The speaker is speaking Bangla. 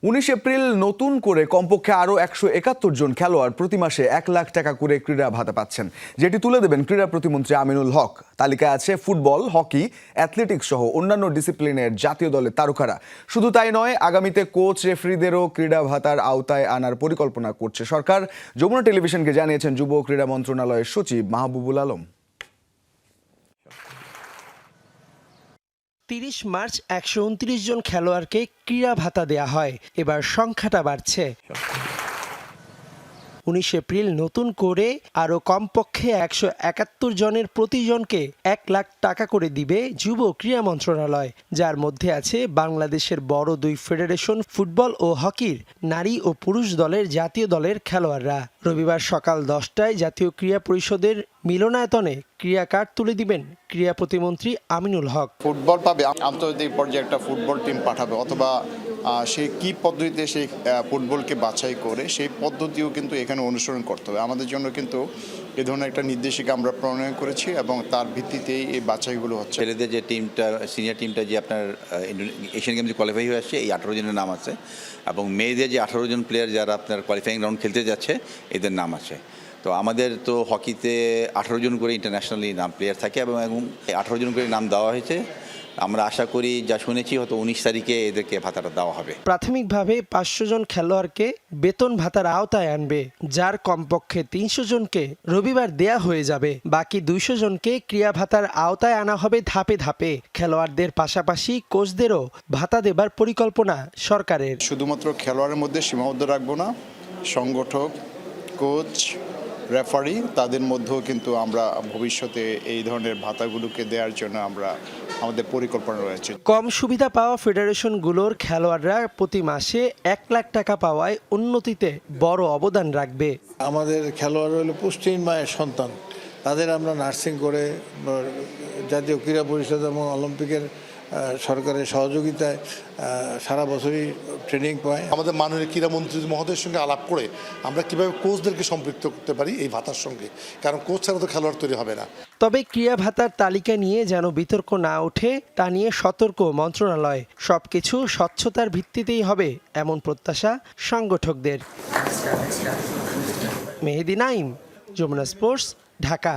19 এপ্রিল নতুন করে কমপক্ষে আরও 171 জন খেলোয়াড় প্রতি মাসে 1 লাখ টাকা করে ক্রীড়া ভাতা পাচ্ছেন, যেটি তুলে দেবেন ক্রীড়া প্রতিমন্ত্রী আমিনুল হক। তালিকায় আছে ফুটবল, হকি, অ্যাথলেটিক্স সহ অন্যান্য ডিসিপ্লিনের জাতীয় দলের তারকারা। শুধু তাই নয়, আগামীতে কোচ, রেফারিদেরও ক্রীড়া ভাতার আওতায় আনার পরিকল্পনা করছে সরকার। যমুনা টেলিভিশনকে জানিয়েছেন যুব ও ক্রীড়া মন্ত্রণালয়ের সচিব মাহবুবুল আলম। 30 মার্চ 129 জন খেলোয়াড়কে ক্রীড়া ভাতা দেয়া হয়। এবার সংখ্যাটা বাড়ছে। 19 এপ্রিল নতুন করে আরও কমপক্ষে 171 জনের প্রতিজনকে 1 লাখ টাকা করে দিবে যুব ক্রীড়া মন্ত্রণালয়, যার মধ্যে আছে বাংলাদেশের বড় 2 ফেডারেশন ফুটবল ও হকির নারী ও পুরুষ দলের জাতীয় দলের খেলোয়াড়রা। রবিবার সকাল 10টায় জাতীয় ক্রীড়া পরিষদের মিলনায়তনে ক্রীড়া কার্ড তুলে দিবেন ক্রীড়া প্রতিমন্ত্রী আমিনুল হক। ফুটবল পাবে, আন্তর্জাতিক পর্যায়ে একটা ফুটবল টিম পাঠাবে, অথবা সে কি পদ্ধতিতে সেই ফুটবলকে বাছাই করে সেই পদ্ধতিও কিন্তু এখানে অনুসরণ করতে হবে। আমাদের জন্য কিন্তু এ ধরনের একটা নির্দেশিকা আমরা প্রণয়ন করেছি এবং তার ভিত্তিতেই এই বাছাইগুলো হচ্ছে। ছেলেদের যে টিমটা, সিনিয়র টিমটা যে আপনার এশিয়ান গেমসে কোয়ালিফাই হয়ে আসছে, এই 18 জনের নাম আছে, এবং মেয়েদের যে 18 জন প্লেয়ার যারা আপনার কোয়ালিফাইং রাউন্ড খেলতে যাচ্ছে, এদের নাম আছে। তো আমাদের তো হকিতে 18 জন করে ইন্টারন্যাশনালি নাম প্লেয়ার থাকে এবং 18 জন করে নাম দেওয়া হয়েছে। আমরা আশা করি, যা শুনেছি, হয়তো 19 তারিখে এদেরকে ভাতাটা দেওয়া হবে। প্রাথমিকভাবে 500 জন খেলোয়াড়কে বেতন ভাতার আওতায় আনবে, যার কমপক্ষে 300 জনকে রবিবার দেয়া হয়ে যাবে। বাকি 200 জনকে ক্রীড়া ভাতার আওতায় আনা হবে ধাপে ধাপে। খেলোয়াড়দের পাশাপাশি কোচদেরও ভাতা দেবার পরিকল্পনা সরকারের। শুধুমাত্র খেলোয়াড়ের মধ্যে সীমাবদ্ধ রাখবো না, সংগঠক, কোচ, রেফারি, তাদের মধ্যেও কিন্তু আমরা ভবিষ্যতে এই ধরনের ভাতাগুলোকে দেওয়ার জন্য আমাদের পরিকল্পনা রয়েছে। কম সুবিধা পাওয়া ফেডারেশনগুলোর খেলোয়াড়রা প্রতি মাসে 1 লাখ টাকা পাওয়ায় উন্নতিতে বড় অবদান রাখবে। আমাদের খেলোয়াড় হলো পুষ্টিহীন মায়ের সন্তান, তাদের আমরা নার্সিং করে জাতীয় ক্রীড়া পরিষদ এবং অলিম্পিকের সরকারের সহযোগিতায় সারা বছরই ট্রেনিং পায়। আমাদের মাননীয় ক্রীড়ামন্ত্রী মহোদয়ের সঙ্গে আলাপ করে আমরা কিভাবে কোচদেরকে সম্পৃক্ত করতে পারি এই ভাতার সঙ্গে, কারণ কোচ ছাড়া তো খেলোয়াড় তৈরি হবে না। তবে ক্রীড়া ভাতার তালিকা নিয়ে যেন বিতর্ক না ওঠে তা নিয়ে সতর্ক মন্ত্রণালয়। সবকিছু স্বচ্ছতার ভিত্তিতেই হবে, এমন প্রত্যাশা সংগঠকদের। মেহেদি নাইম, যমুনা স্পোর্টস, ঢাকা।